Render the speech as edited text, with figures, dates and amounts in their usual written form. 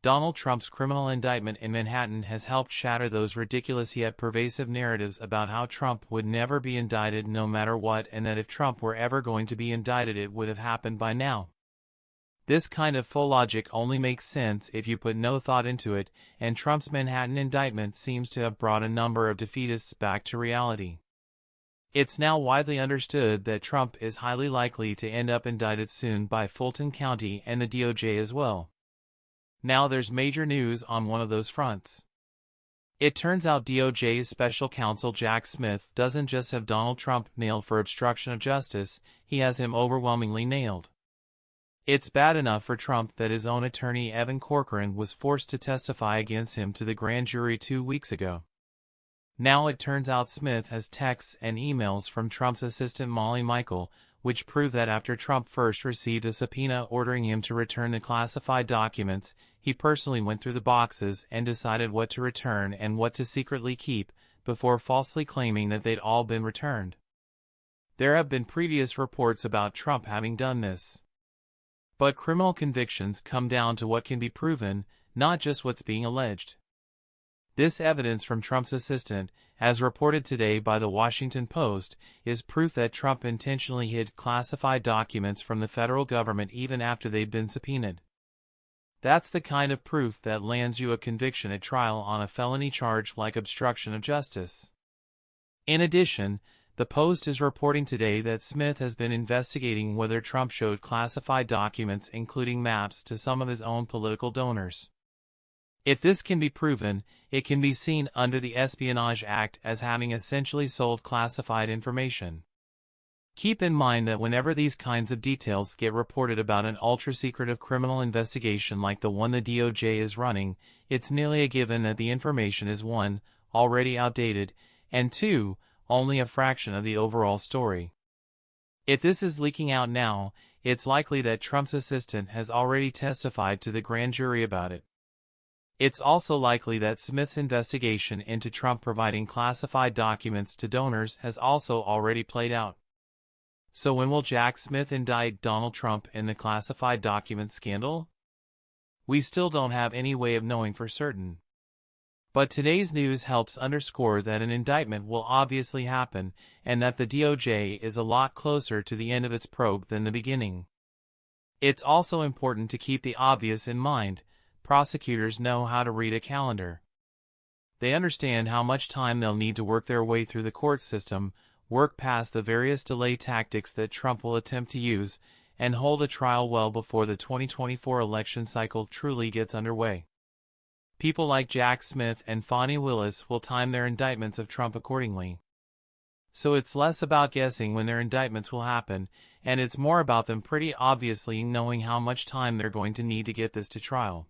Donald Trump's criminal indictment in Manhattan has helped shatter those ridiculous yet pervasive narratives about how Trump would never be indicted no matter what, and that if Trump were ever going to be indicted it would have happened by now. This kind of faux logic only makes sense if you put no thought into it, and Trump's Manhattan indictment seems to have brought a number of defeatists back to reality. It's now widely understood that Trump is highly likely to end up indicted soon by Fulton County and the DOJ as well. Now there's major news on one of those fronts. It turns out DOJ's special counsel Jack Smith doesn't just have Donald Trump nailed for obstruction of justice, he has him overwhelmingly nailed. It's bad enough for Trump that his own attorney Evan Corcoran was forced to testify against him to the grand jury 2 weeks ago. Now it turns out Smith has texts and emails from Trump's assistant Molly Michael, which prove that after Trump first received a subpoena ordering him to return the classified documents, he personally went through the boxes and decided what to return and what to secretly keep, before falsely claiming that they'd all been returned. There have been previous reports about Trump having done this. But criminal convictions come down to what can be proven, not just what's being alleged. This evidence from Trump's assistant, as reported today by the Washington Post, is proof that Trump intentionally hid classified documents from the federal government even after they'd been subpoenaed. That's the kind of proof that lands you a conviction at trial on a felony charge like obstruction of justice. In addition, the Post is reporting today that Smith has been investigating whether Trump showed classified documents including maps to some of his own political donors. If this can be proven, it can be seen under the Espionage Act as having essentially sold classified information. Keep in mind that whenever these kinds of details get reported about an ultra-secretive criminal investigation like the one the DOJ is running, it's nearly a given that the information is 1, already outdated, and 2, only a fraction of the overall story. If this is leaking out now, it's likely that Trump's assistant has already testified to the grand jury about it. It's also likely that Smith's investigation into Trump providing classified documents to donors has also already played out. So when will Jack Smith indict Donald Trump in the classified documents scandal? We still don't have any way of knowing for certain. But today's news helps underscore that an indictment will obviously happen, and that the DOJ is a lot closer to the end of its probe than the beginning. It's also important to keep the obvious in mind. Prosecutors know how to read a calendar. They understand how much time they'll need to work their way through the court system, work past the various delay tactics that Trump will attempt to use, and hold a trial well before the 2024 election cycle truly gets underway. People like Jack Smith and Fani Willis will time their indictments of Trump accordingly. So it's less about guessing when their indictments will happen, and it's more about them pretty obviously knowing how much time they're going to need to get this to trial.